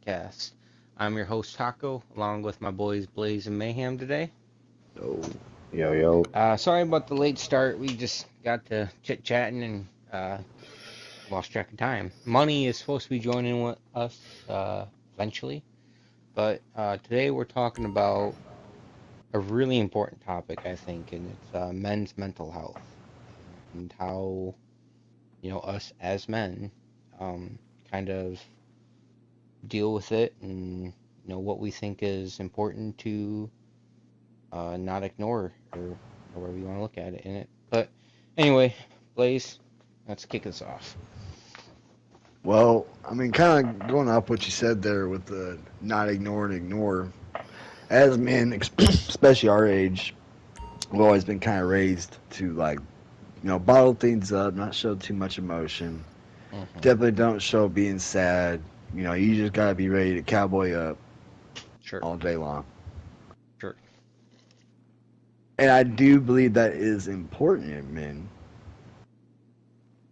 podcast. I'm your host Taco, along with my boys Blaze and Mayhem today. Yo, yo, yo. Sorry about the late start. We just got to chit chatting and lost track of time. Money is supposed to be joining with us eventually, but today we're talking about a really important topic, I think, and it's men's mental health and how us as men um, kind of deal with it and what we think is important to not ignore or however you want to look at it in it. But anyway, Blaze, let's kick this off. Well, I mean, kind of going off what you said there with the not ignore and ignore. As men, especially our age, we've always been kind of raised to bottle things up, not show too much emotion. Hmm. Definitely don't show being sad. You just gotta be ready to cowboy up Sure, all day long. sure. And I do believe that is important in men.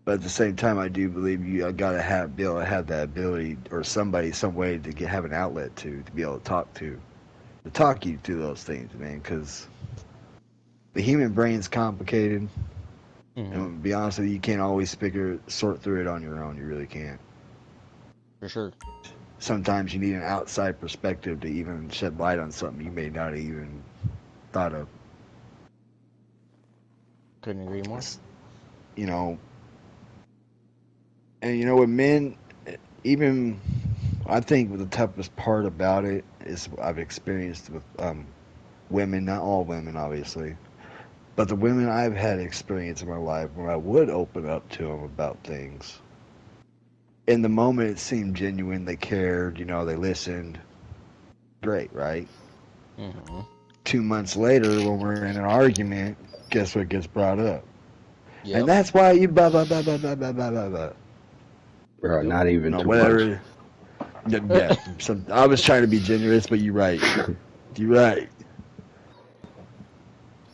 But at the same time, I do believe you gotta be able to have that ability or somebody, some way to have an outlet to be able to talk you through those things, man. Because the human brain's complicated, Hmm. and to be honest with you, you can't always sort through it on your own. You really can't. For sure. Sometimes you need an outside perspective to even shed light on something you may not have even thought of. Couldn't agree more. You know, and with men, even I think the toughest part about it is I've experienced with women, not all women, obviously, but the women I've had experience in my life where I would open up to them about things. In the moment, it seemed genuine. They cared. They listened. Great, right? Hmm. 2 months later, when we're in an argument, guess what gets brought up? And Yep. that's why you blah blah blah blah blah blah blah blah blah. Bro, Yep. not even No, 2 months. whatever. Yeah, I was trying to be generous, but you're right. You're right.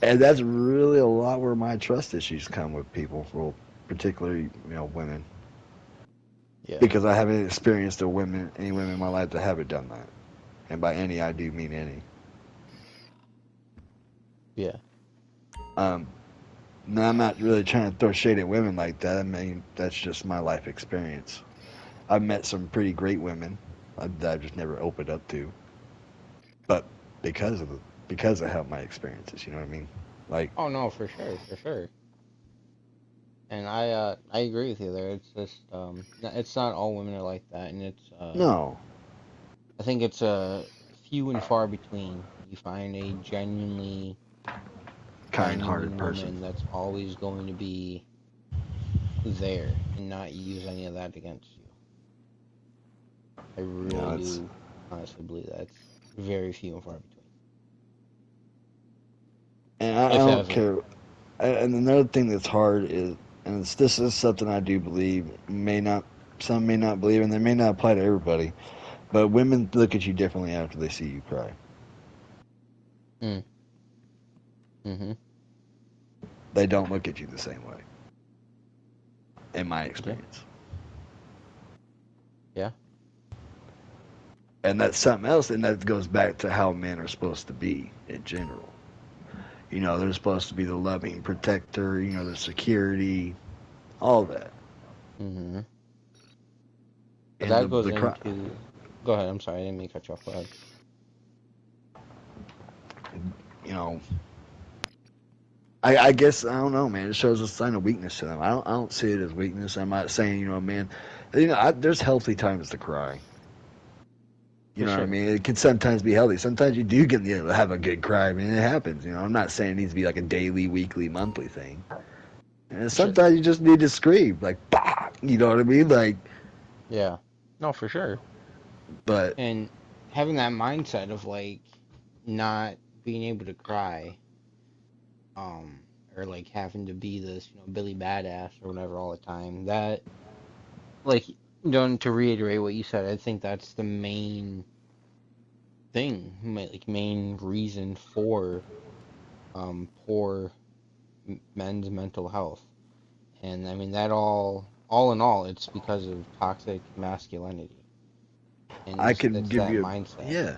And that's really a lot where my trust issues come with people, well, particularly women, Yeah. because I haven't experienced any women in my life that haven't done that. And by any, I do mean any. Yeah. Um, Now, I'm not really trying to throw shade at women like that. I mean, that's just my life experience. I've met some pretty great women that I've just never opened up to, but because of how my experiences, you know what I mean? Like, Oh no, for sure, for sure. And I agree with you there. It's just it's not all women are like that, and it's no, I think it's few and far between. You find a genuinely kind-hearted genuine person. woman that's always going to be there and not use any of that against you. I really It's do honestly believe that's very few and far between, and I if don't ever. care. And another thing that's hard is, and this is something I do believe, some may not believe, and they may not apply to everybody, but women look at you differently after they see you cry. Mm. Mm-hmm. They don't look at you the same way, in my Yeah. experience. Yeah. And that's something else, and that goes back to how men are supposed to be in general. They're supposed to be the loving protector, the security, all that. Mm-hmm. But And that goes the cry, into. Go ahead. I'm sorry. I didn't mean to cut you off. Go ahead. you know, I guess I don't know, man. It shows a sign of weakness to them. I don't see it as weakness. I'm not saying, man. There's healthy times to cry. You For know what I sure. mean? It can sometimes be healthy. Sometimes you do get have a good cry. I mean, it happens. I'm not saying it needs to be like a daily, weekly, monthly thing. And For sure. sometimes you just need to scream, like, bah! You know what I mean? Like, Yeah. No, for sure. but And having that mindset of like not being able to cry, or like having to be this, Billy Badass or whatever all the time. That like, to reiterate what you said, I think that's the main thing, like main reason for poor men's mental health. And I mean that all in all, it's because of toxic masculinity. and I just could that's give that you, mindset. yeah,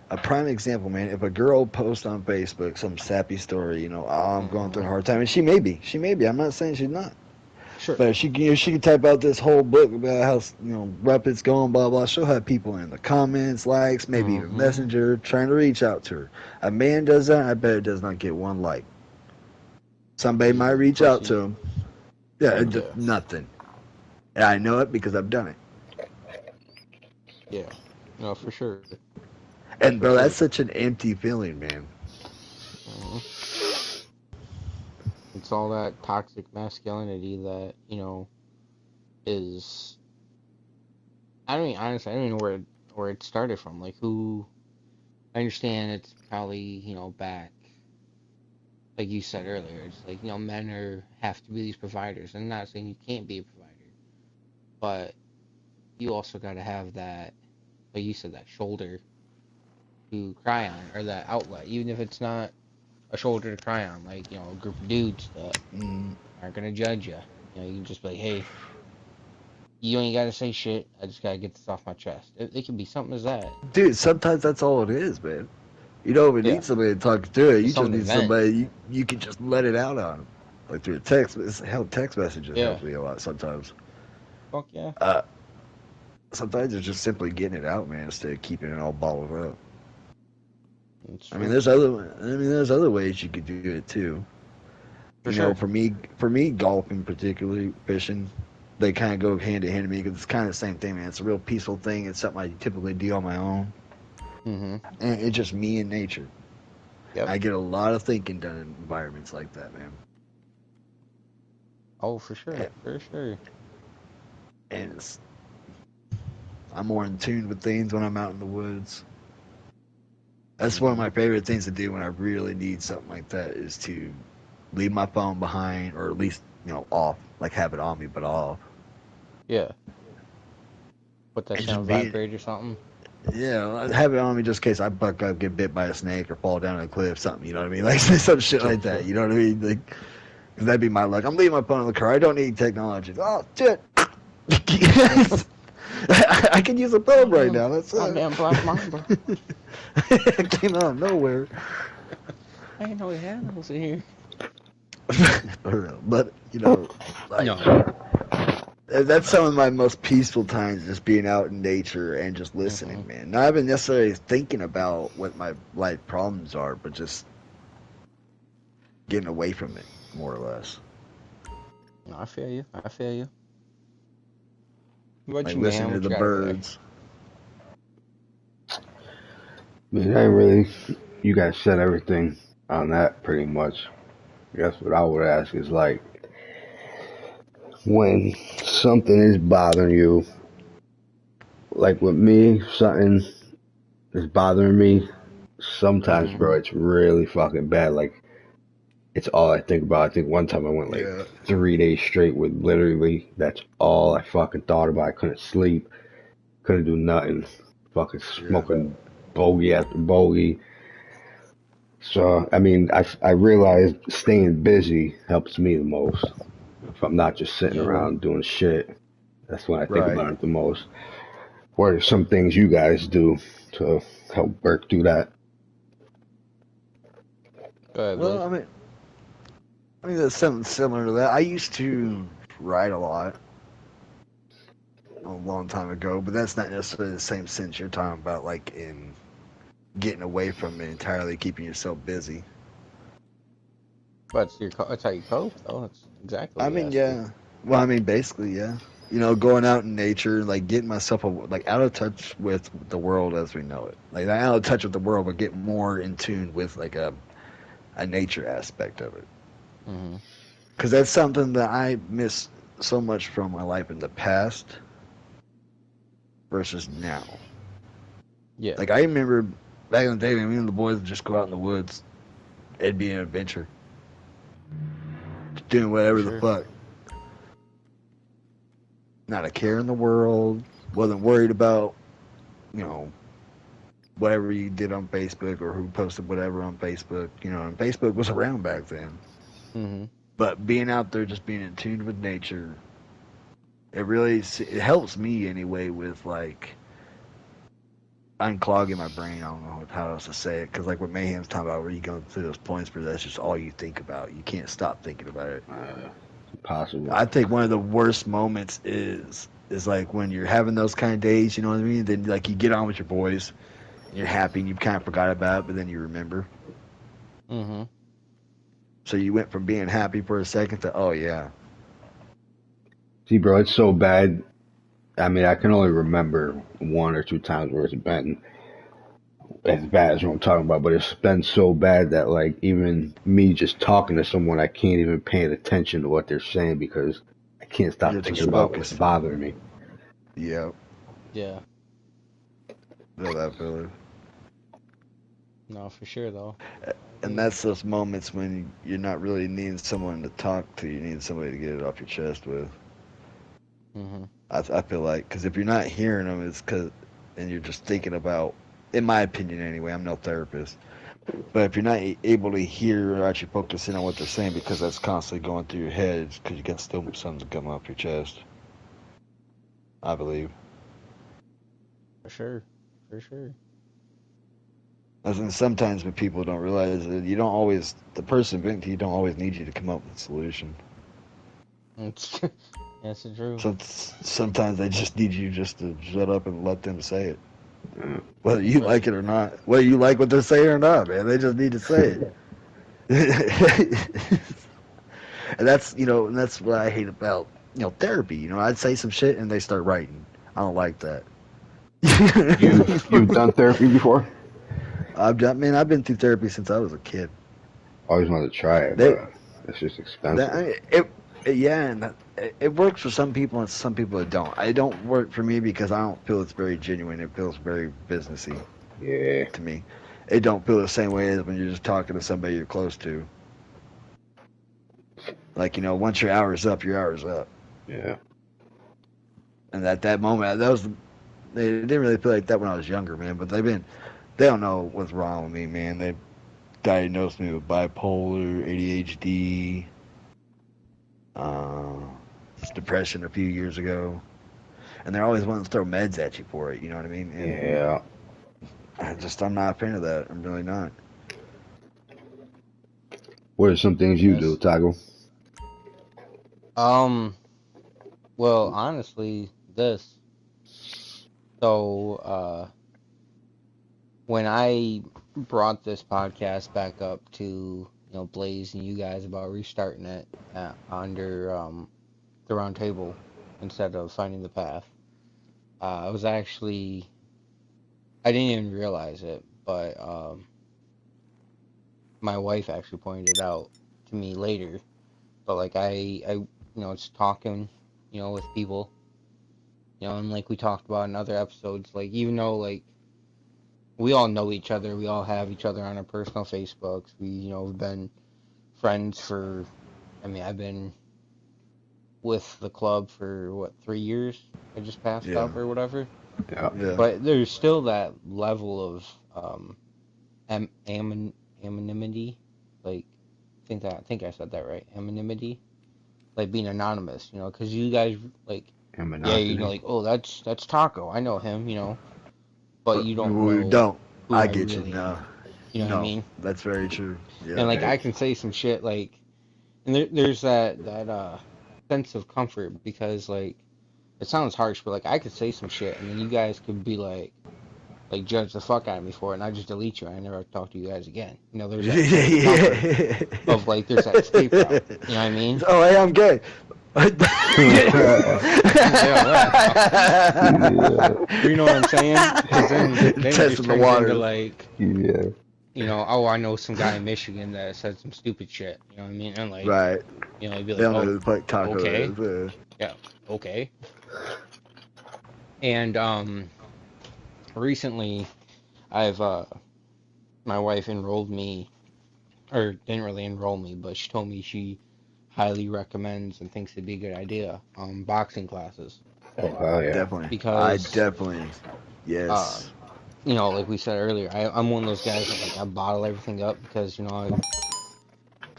a prime example, man. If a girl posts on Facebook some sappy story, oh, I'm going through a Hmm. hard time, and she may be. I'm not saying she's not, Sure. but if she could type out this whole book about how rough it's going, blah blah. She'll have people in the comments, likes, maybe even Hmm. messenger trying to reach out to her. A man does that, I bet it does not get one like. Somebody He's might just a reach out to pussy. him. Yeah, Yeah. nothing. And I know it because I've done it. Yeah. No, for sure. And For bro, that's sure. such an empty feeling, man. Hmm. It's all that toxic masculinity that, is. I don't mean, honestly, I don't even know where it started from. Like, who. I understand it's probably, back, like you said earlier. It's like, men have to be these providers. I'm not saying you can't be a provider, but you also got to have that, like you said, that shoulder to cry on, or that outlet, even if it's not a shoulder to cry on, like, a group of dudes that Mm, aren't gonna judge you. You can just be like, hey, you ain't gotta say shit. I just gotta get this off my chest. It can be something as that. dude, sometimes that's all it is, man. You don't even Yeah, need somebody to talk through it. You just just something to need vent. somebody you can just let it out on, like through a text. Hell, text messages Yeah, helps me a lot sometimes. fuck yeah. Uh, Sometimes it's just simply getting it out, man, instead of keeping it all bottled up. It's I mean, true. there's other ways you could do it too. For sure. For me, golfing particularly, fishing, they kind of go hand in hand to me because it's kind of the same thing, man. It's a real peaceful thing. It's something I typically do on my own, Mm-hmm. and it's just me and nature. Yep. I get a lot of thinking done in environments like that, man. Oh, for sure. And, For sure. and I'm more in tune with things when I'm out in the woods. That's one of Mm-hmm. my favorite things to do when I really need something like that is to leave my phone behind or at least off, like have it on me but off, Yeah. Put that and shit on just being vibrate or something. have it on me just in case I buck up, get bit by a snake, or fall down a cliff, something. You know what I mean? Like some shit Sure. like that. Sure. You know what I mean? Like 'cause that'd be my luck. I'm leaving my phone in the car. I don't need technology. Oh shit! I can use a phone right Goddamn. now. That's Goddamn black mamba. it came out of nowhere. I didn't know we had those in here. For real. But like No. that's some of my most peaceful times, just being out in nature and just Mm-hmm. listening, man. Not even necessarily thinking about what my life problems are, but just getting away from it, more or less. No, I feel you. I feel you. What about Like you, man? listening to What the you got over there? birds. I mean, I ain't really. You guys said everything on that pretty much. I guess what I would ask is like when something is bothering you, like with me, something is bothering me. Sometimes, Mm-hmm. bro, it's really fucking bad. Like it's all I think about. I think one time I went like Yeah, 3 days straight with literally that's all I fucking thought about. I couldn't sleep, couldn't do nothing. Fucking yeah. smoking bogey after bogey. So, I mean, I realized staying busy helps me the most. If I'm not just sitting Yeah. around doing shit, that's when I think Right. about it the most. What are some things you guys do to help work through that? Go ahead, Well, Blake. I mean that's something similar to that. I used to write a lot a long time ago, but that's not necessarily the same sense you're talking about, like in getting away from it entirely, keeping yourself busy. But that's how you cope, though. That's exactly I what you mean, asked for. yeah. Well, I mean, basically, yeah. Going out in nature, like getting myself like out of touch with the world as we know it. Like not out of touch with the world, but get more in tune with like a nature aspect of it. Mm-hmm. Because that's something that I miss so much from my life in the past versus now. Yeah. Like I remember back in the day when me and the boys would just go out in the woods. It'd be an adventure, doing For whatever the sure. fuck. Not a care in the world. Wasn't worried about you know whatever you did on Facebook or who posted whatever on Facebook. And Facebook was around back then. Mm-hmm. But being out there, just being in tune with nature, it helps me anyway with like unclogging my brain. I don't know how else to say it. Because like what Mayhem's talking about, where you go through those points where that's just all you think about. You can't stop thinking about it. Impossible. I think one of the worst moments is like when you're having those kind of days. You know what I mean? Then like you get on with your boys, and you're happy, and you kind of forgot about it, but then you remember. Mm-hmm. So you went from being happy for a second to, oh yeah. See, bro, it's so bad. I mean, I can only remember one or two times where it's been as bad as what I'm talking about, but it's been so bad that like even me just talking to someone, I can't even pay attention to what they're saying because I can't stop You're thinking just about what's focused. bothering me. Yeah. Yeah. Feel that feeling. No, for sure though. And that's those moments when you're not really needing someone to talk to. You need somebody to get it off your chest with. Mm-hmm. I feel like, because if you're not hearing them, it's because, and you're just thinking about, in my opinion anyway, I'm no therapist, but if you're not able to hear or actually focus in on what they're saying because that's constantly going through your head, it's because you got still something coming off your chest. I believe. For sure. For sure. As in sometimes when people don't realize that you don't always, the person venting to you don't always need you to come up with a solution. That's the truth. Sometimes they just need you just to shut up and let them say it. Yeah. Whether you like it or not. Whether you like what they're saying or not, man. They just need to say it. And that's, and that's what I hate about, therapy. I'd say some shit and they start writing. I don't like that. You've done therapy before? I've been through therapy since I was a kid. Always wanted to try it, They, but it's just expensive. yeah, and it works for some people and some people it don't. It don't work for me because I don't feel it's very genuine. It feels very businessy Yeah. to me. It don't feel the same way as when you're just talking to somebody you're close to. Like, once your hour's up, your hour's up. Yeah. And at that moment, they didn't really feel like that when I was younger, man. But they don't know what's wrong with me, man. They diagnosed me with bipolar, ADHD, uh, depression a few years ago, and they're always wanting to throw meds at you for it. You know what I mean? And Yeah. I'm not a fan of that. I'm really not. What are some things you do, Yes. Tago? Well, honestly, this. So, when I brought this podcast back up to, Blaze and you guys about restarting it under the round table instead of finding the path, I was actually, I didn't even realize it, but my wife actually pointed it out to me later. But like it's talking, with people, and like we talked about in other episodes, like even though like we all know each other, we all have each other on our personal Facebooks. We've been friends for, I mean, I've been with the club for what, 3 years? I just passed Yeah, up or whatever. Yeah. yeah, But there's still that level of am anonymity, like I think I said that right, anonymity, like being anonymous, because you guys like, And yeah, monotony. like, oh, that's Taco, I know him, but but you don't we know don't. who I I get you. really No, am. You know what I no, mean? that's very true. And Yeah, like Yeah. I can say some shit like, and there's that sense of comfort because like it sounds harsh, but like I could say some shit and then you guys could be like judge the fuck out of me for it, and I just delete you and I never talk to you guys again. There's that sense of comfort of like there's that escape route. You know what I mean? Oh, hey, I'm gay. You say all that. Yeah. You know what I'm saying? Because then it just Testing the turns into waters. like, Yeah. oh, I know some guy in Michigan that said some stupid shit. You know what I mean? And like, Right. you'd be They like, don't know oh, who the fuck Taco okay, is. yeah, okay. And recently I've my wife enrolled me, or didn't really enroll me, but she told me she highly recommends and thinks it'd be a good idea, boxing classes Oh, hell yeah. Definitely. I because definitely. uh, Yes. like we said earlier, I'm one of those guys that like I bottle everything up because I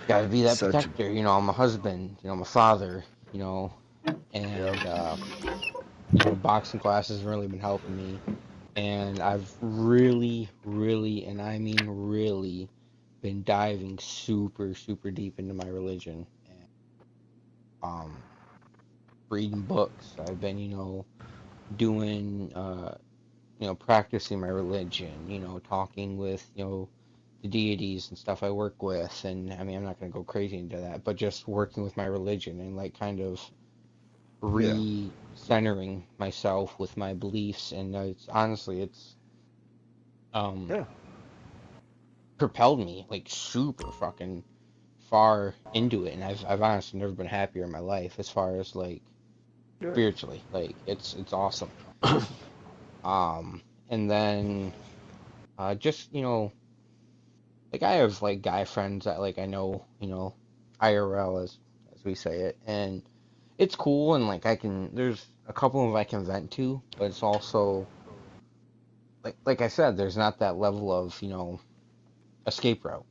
gotta be that Such. protector. I'm a husband. I'm a father. Yep. And boxing classes have really been helping me. And I've really, really, and I mean really, been diving super, super deep into my religion and um reading books. I've been, doing practicing my religion, talking with, the deities and stuff I work with. And I mean, I'm not going to go crazy into that, but just working with my religion and like kind of Yeah. re-centering myself with my beliefs. And it's honestly, it's um Yeah. propelled me like super fucking far into it. And I've honestly never been happier in my life as far as like Yeah. spiritually. Like it's awesome. Um, and then just, like I have like guy friends that like I know, IRL as we say it, and it's cool and like there's a couple of them I can vent to, but it's also like I said, there's not that level of, escape route.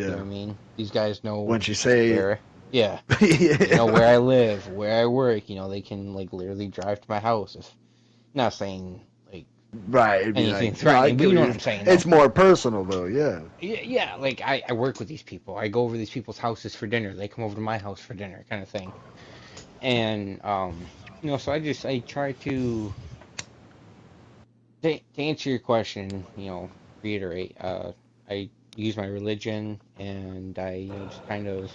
You know Yeah. what I mean? These guys know Once you say, where, yeah, they know yeah. where I live, where I work, they can like literally drive to my house if not saying like Right, it'd be anything like, no, I threatening, but get you what know what you're. I'm saying though. It's more personal though, yeah. Yeah, like I work with these people. I go over these people's houses for dinner. They come over to my house for dinner, kind of thing. And so I try to answer your question, reiterate. I use my religion, and I just kind of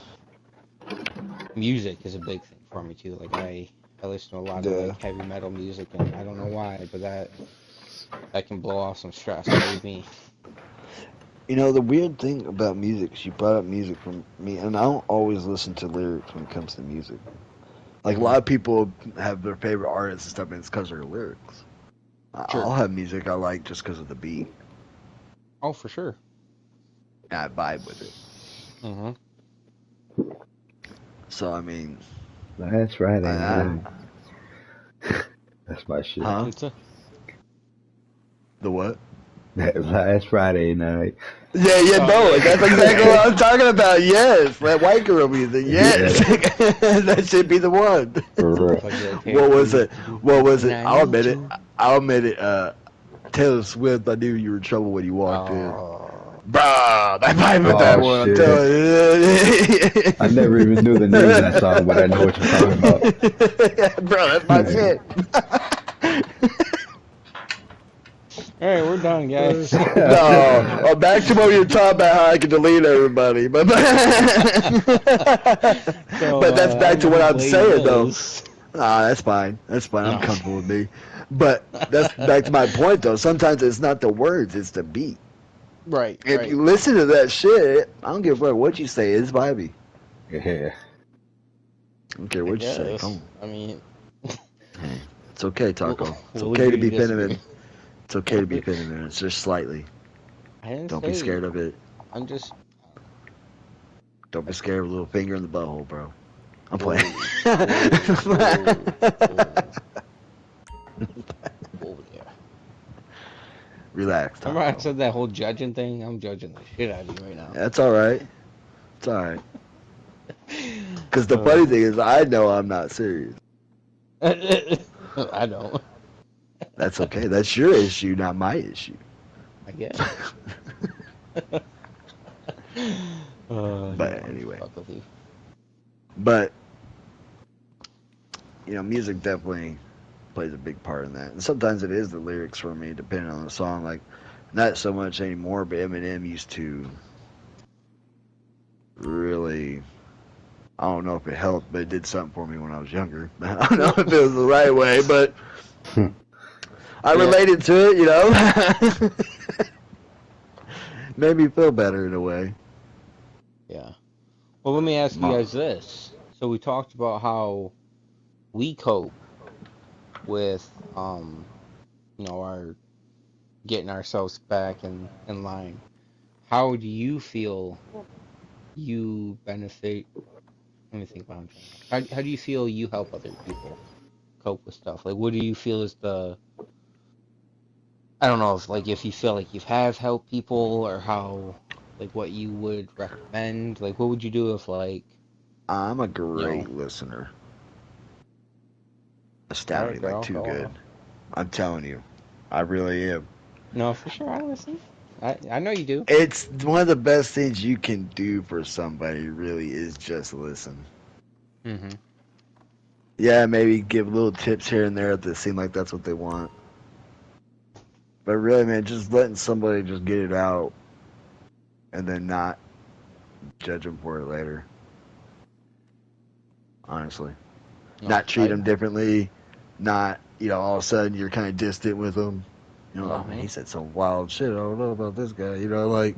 music is a big thing for me too. Like I listen to a lot of Yeah. like heavy metal music, and I don't know why, but that can blow off some stress. Believe me. The weird thing about music, she brought up music from me, and I don't always listen to lyrics when it comes to music. Like a Hmm. lot of people have their favorite artists and stuff, and it's because of their lyrics. Sure. I'll have music I like just because of the beat, Oh, for sure. and I vibe with it. Hmm. So I mean, Last Friday I night. That's my shit. huh? It's a The what? Last Friday night. Yeah, yeah, oh no, that's exactly yeah. what I'm talking about. Yes, that white girl music. Yes, Yeah, that should be the one. for real. Motherfucker like What was Perry, it? What was and it? I I'll need admit it. you. I'll admit it. Taylor Swift. I knew you were in trouble when you walked in. Oh, Bruh, I vibe with that Oh one. I'm shit. telling I never even knew the name of that song, but I know what you're talking about. you. Bro, that's my shit. all right, we're done, guys. No, back to what we were talking about, how I can delete everybody. But So that's I back don't to know what who I'm played saying, though. this. Ah, that's fine. That's fine. I'm No. comfortable with me. But that's back to my point, though. Sometimes it's not the words, it's the beat. Right, If right. you listen to that shit, I don't give a fuck what you say. It's vibey. Yeah. I don't care I what you say. guess. Come I mean, on. Hey, it's okay, we'll, Taco. It's we'll okay to agree to be disagree. Pentamin. It's okay to be Pentamin. It's just slightly. I didn't Don't be say. scared of it. I'm just. Don't be scared of a little finger in the butthole, bro. I'm Whoa, playing. whoa, whoa, whoa there. Relax, Remember I Taco. said that whole judging thing? I'm judging the shit out of you right now. That's all right. It's all right. Because the Uh, funny thing is, I know I'm not serious. I don't. That's okay. That's your issue, not my issue. I guess. No, But I'm just anyway, fuck with you. but music definitely plays a big part in that. And sometimes it is the lyrics for me, depending on the song. Like, not so much anymore, but Eminem used to really. I don't know if it helped, but it did something for me when I was younger. I don't know if it was the right way, but I Yeah, related to it. Made me feel better in a way. yeah. Well, let me ask you Ma- guys this. So we talked about how we cope with our getting ourselves back in line. How do you feel you benefit? Let me think about what I'm trying to ask. How do you feel you help other people cope with stuff? Like, what do you feel is I don't know if you feel like you have helped people or how like what you would recommend. Like, what would you do if I'm a you know, great listener. all right, Astounding, like girl, too go good. on. I'm telling you. I really am. No, for sure, I listen. I know you do. It's one of the best things you can do for somebody, really, is just listen. Mm-hmm. Yeah, maybe give little tips here and there if they seem like that's what they want. But really, man, just letting somebody just get it out and then not judge them for it later. Honestly, No, not treat them differently. Not, all of a sudden you're kind of distant with them. Oh man, he said some wild shit. I don't know about this guy. Like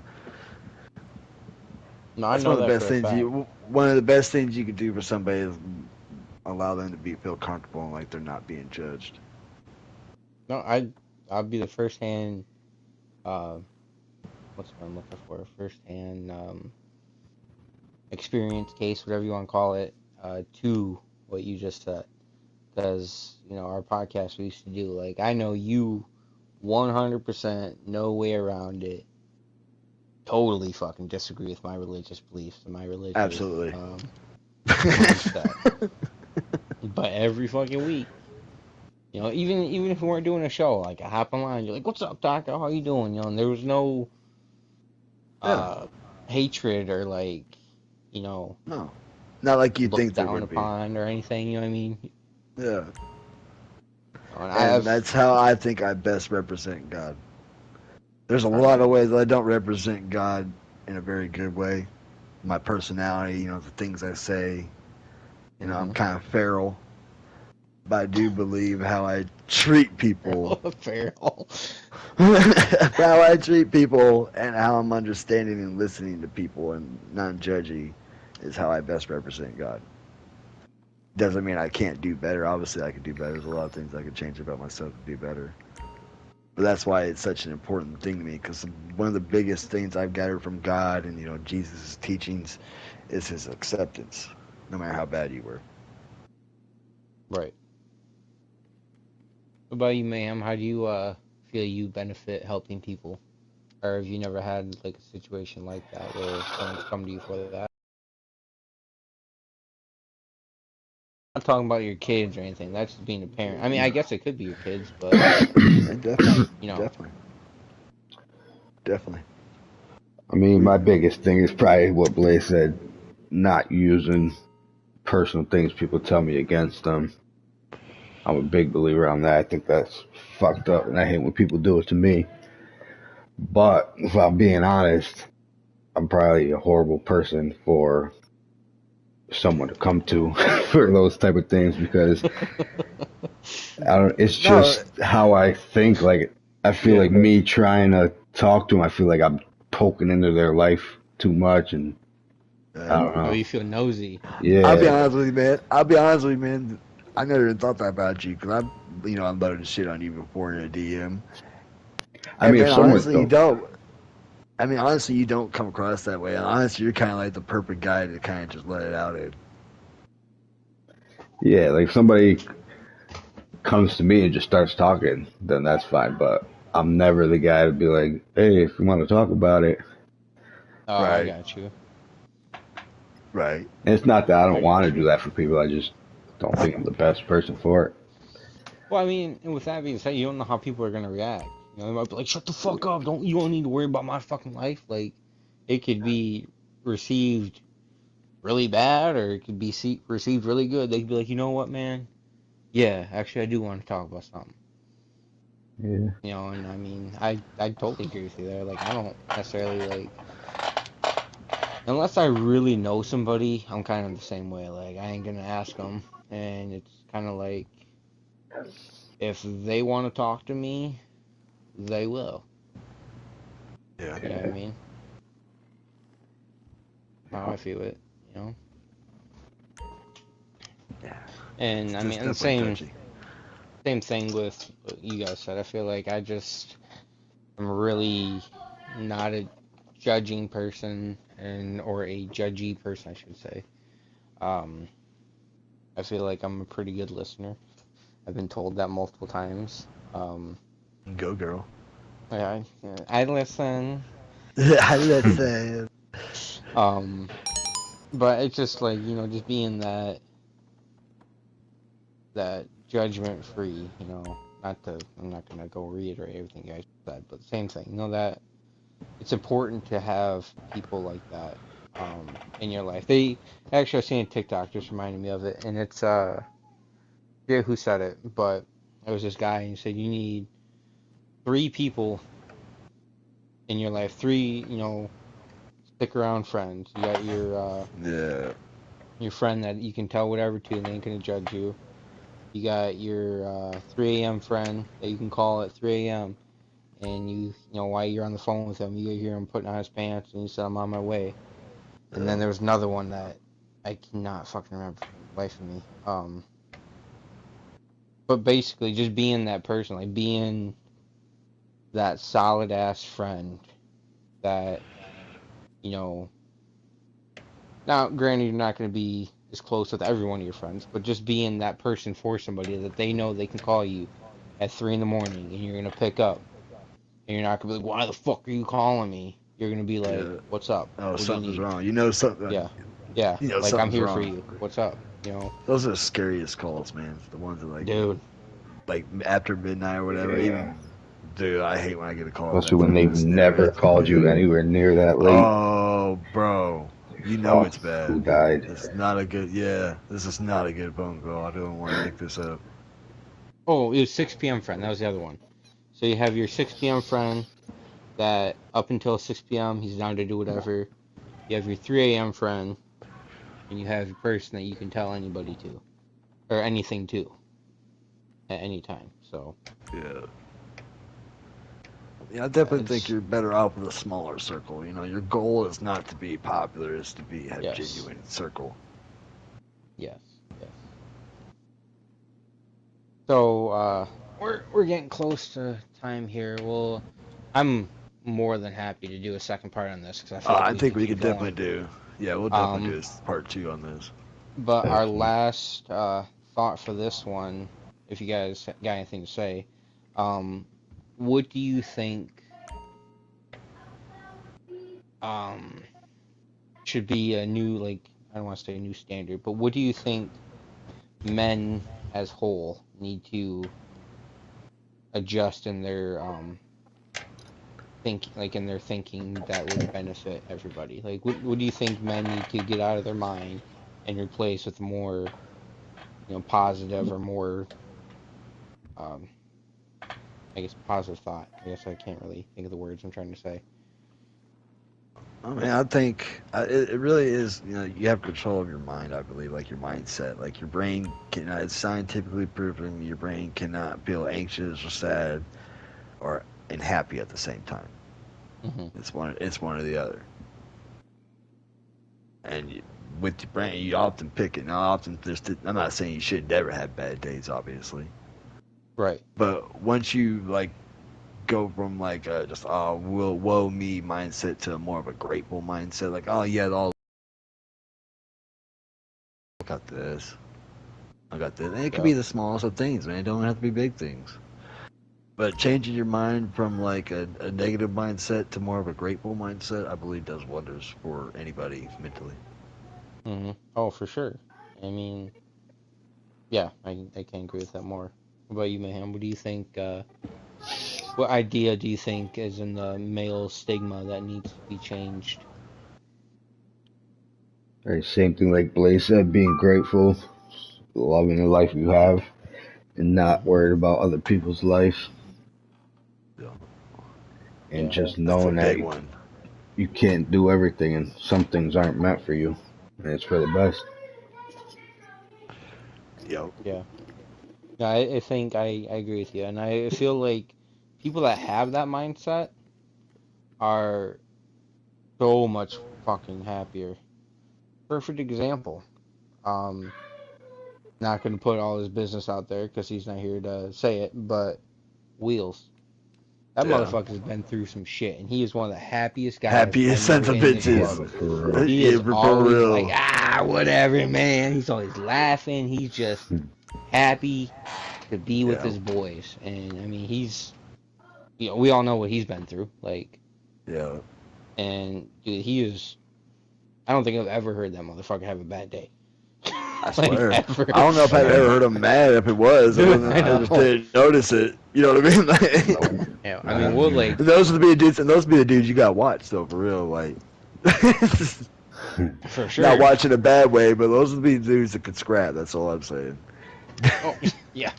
no, I that's one know of the that best for a things fact. you can do for somebody is allow them to feel comfortable and like they're not being judged. No, I'll be the first hand. Uh, what's what I'm looking for? First hand experience case, whatever you want to call it. To what you just said, because our podcast we used to do. Like I know you 100%, no way around it. Totally fucking disagree with my religious beliefs and my religious Absolutely. mindset. But every fucking week, even if we weren't doing a show, like I hop online, you're like, "What's up, doctor? How you doing?" And there was no Yeah. uh hatred or like, you know, No. Not like you looked think there down would be. upon or anything. You know what I mean? Yeah. And And I've that's how I think I best represent God. There's a lot of ways that I don't represent God in a very good way. My personality, the things I say, I'm kind of feral, but I do believe how I treat people. feral. How I treat people and how I'm understanding and listening to people and non-judgy is how I best represent God. Doesn't mean I can't do better. Obviously, I could do better. There's a lot of things I could change about myself to do better. But that's why it's such an important thing to me, because one of the biggest things I've gathered from God and Jesus' teachings is His acceptance, no matter how bad you were. Right. What about you, ma'am? How do you feel you benefit helping people? Or have you never had like a situation like that where someone's come to you for that? I'm not talking about your kids or anything. That's just being a parent. I mean, I guess it could be your kids, but Definitely, you know, definitely, definitely. I mean, We, my biggest thing is probably what Blaze said, not using personal things people tell me against them. I'm a big believer on that. I think that's fucked up, and I hate when people do it to me. But if I'm being honest, I'm probably a horrible person for someone to come to for those type of things because I don't. It's no, just how I think. Like I feel yeah. like me trying to talk to them, I feel like I'm poking into their life too much, and I don't oh, know. you feel nosy. I'll be Yeah, honest with you, man. I never even thought that about you, because I unloaded shit on you before in a DM. I And mean, if man, someone honestly, you don't. I mean, honestly, you don't come across that way. And honestly, you're kind of like the perfect guy to kind of just let it out in. yeah, like if somebody comes to me and just starts talking, then that's fine. But I'm never the guy to be like, hey, if you want to talk about it. Oh, I Right, got you. right. And it's not that I I don't want to got do you. that for people. I just don't think I'm the best person for it. Well, I mean, and with that being said, you don't know how people are gonna react. They might be like, "Shut the fuck up! You don't need to worry about my fucking life." Like, it could be received really bad, or it could be received really good. They could be like, "You know what, man? Yeah, actually, I do want to talk about something." Yeah. And I mean, I totally agree with you there. Like, I don't necessarily like unless I really know somebody. I'm kind of the same way. Like, I ain't gonna ask them, and it's kind of like if they want to talk to me, they will. Yeah. You know what I mean? How I feel it, you know. Yeah. And I It's mean, and definitely same touchy. same thing with what you guys said. I feel like I just am really not a judging person or a judgy person, I should say. Um, I feel like I'm a pretty good listener. I've been told that multiple times. Go, girl. I listen. Listen. Um, but it's just like, just being that judgment free, I'm not gonna go reiterate everything you guys said, but same thing. You know that it's important to have people like that in your life. They actually I seen a TikTok just reminded me of it, and it's I forget who said it, but it was this guy and he said you need three people in your life, three stick around friends. You got Yeah. your friend that you can tell whatever to and they ain't gonna judge you. You got your 3 a.m. friend that you can call at 3 a.m. and while you're on the phone with him, you hear him putting on his pants and you say, I'm on my way. And then Yeah. there was another one that I cannot fucking remember for the life of me. But basically just being that person, like being that solid ass friend that, you know, now granted you're not going to be as close with every one of your friends, but just being that person for somebody that they know they can call you at 3 in the morning and you're going to pick up and you're not going to be like, why the fuck are you calling me? You're going to be like, Yeah. what's up? Oh, What do you something's need? wrong. You know something. Yeah. Yeah. You know Like, I'm something's here for wrong. you. What's up? Those are the scariest calls, man. The ones that Dude. like after midnight or whatever. Yeah. Even, dude, I hate when I get a call at Especially that when time. they've It's never. never called you anywhere near that late. Oh, bro, you know Fuck, it's bad. who died? It's not a good. Yeah, this is not a good phone call. I don't want to make this up. Oh, it was 6 p.m. friend. That was the other one. So you have your 6 p.m. friend that up until 6 p.m. he's down to do whatever. You have your 3 a.m. friend, and you have your person that you can tell anybody to, or anything to, at any time. So Yeah. Yeah, I definitely think it's you're better off with a smaller circle. You know, your goal is not to be popular; it's to be have yes, genuine circle. yes, yes. So we're getting close to time here. Well, I'm more than happy to do a second part on this because I feel like I we think could we keep could definitely going. do. Yeah, we'll definitely do Um, this part two on this. but our Excellent. last thought for this one, if you guys got anything to say, um, what do you think um should be a new like I don't want to say a new standard, but what do you think men as whole need to adjust in their in their thinking that would benefit everybody? Like what do you think men need to get out of their mind and replace with more, positive or more um I guess positive thought. I guess I can't really think of the words I'm trying to say. I mean, I think it really is. You know, you have control of your mind. I believe, like your mindset, like your brain can. It's scientifically proven your brain cannot feel anxious or sad or and happy at the same time. Hmm. It's one. It's one or the other. And with your brain, you often pick it. Now, often just. I'm not saying you should never have bad days, obviously, Right. but once you like go from like a just woe me mindset to more of a grateful mindset, like oh yeah, all I got this. I got this. And it could be Yep. the smallest of things, man. It don't have to be big things. But changing your mind from like a negative mindset to more of a grateful mindset, I believe does wonders for anybody mentally. Hmm. Oh, for sure. I mean, yeah, I can't agree with that more. What about you, Mayhem? What do you think? What idea do you think is in the male stigma that needs to be changed? Right, same thing like Blaze said, being grateful, loving the life you have, and not Hmm. worried about other people's life, Yeah, and Yeah. just that's a knowing that big one. you can't do everything and some things aren't meant for you, and it's for the best. Yep. Yeah. Yeah. I think I agree with you, and I feel like people that have that mindset are so much fucking happier. Perfect example. Um, Not gonna put all his business out there because he's not here to say it, but Wheels. That Yeah. motherfucker's been through some shit, and he is one of the happiest guys I Happiest know sons of in this bitches. world. For real. He Yeah, is for always like, real. whatever, man. He's always laughing. He's just happy to be with Yeah. his boys. And I mean, we all know what he's been through. Like, Yeah. and dude, he is. I don't think I've ever heard that motherfucker have a bad day. I like swear. ever. I don't know if I've ever heard him mad. If it was, I I just know. didn't notice it. You know what I mean? Like, Yeah, I mean, we'll like and those would be the dudes, and those would be the dudes you got to watch though, for real. Like, for sure. not watching a bad way, but those would be the dudes that could scrap. That's all I'm saying. Oh, yeah.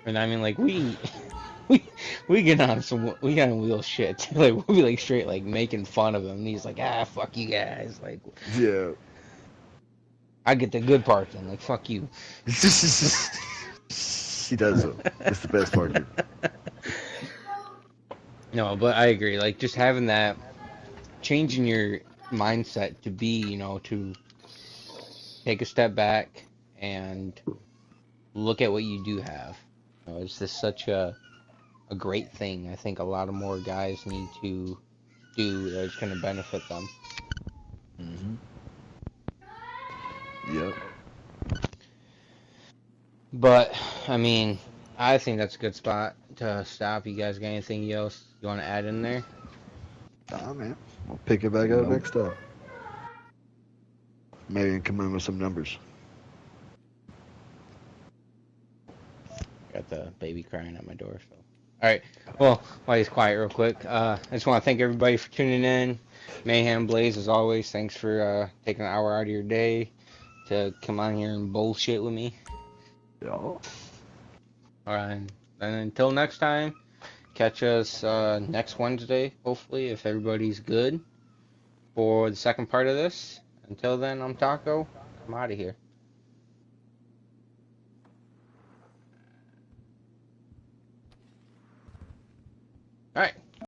And I mean, like we get on real shit. Like we'll be like straight like making fun of him. And he's like, fuck you guys. Like Yeah. I get the good part then. Like fuck you. He does though. It's the best part. Dude. No, but I agree. Like just having that, changing your mindset to be, to take a step back and look at what you do have. It's just such a great thing. I think a lot of more guys need to do that's going to benefit them. Yep. But I mean, I think that's a good spot to stop. You guys got anything else you want to add in there? Nah, man. We'll pick it back up Nope. next time. Maybe come in with some numbers. Got the baby crying at my door. So, all right. Well, while he's quiet, real quick, I just want to thank everybody for tuning in. Mayhem Blaze, as always, thanks for taking an hour out of your day to come on here and bullshit with me. Yeah. All right. And until next time, catch us next Wednesday, hopefully, if everybody's good, for the second part of this. Until then, I'm Taco. I'm out of here.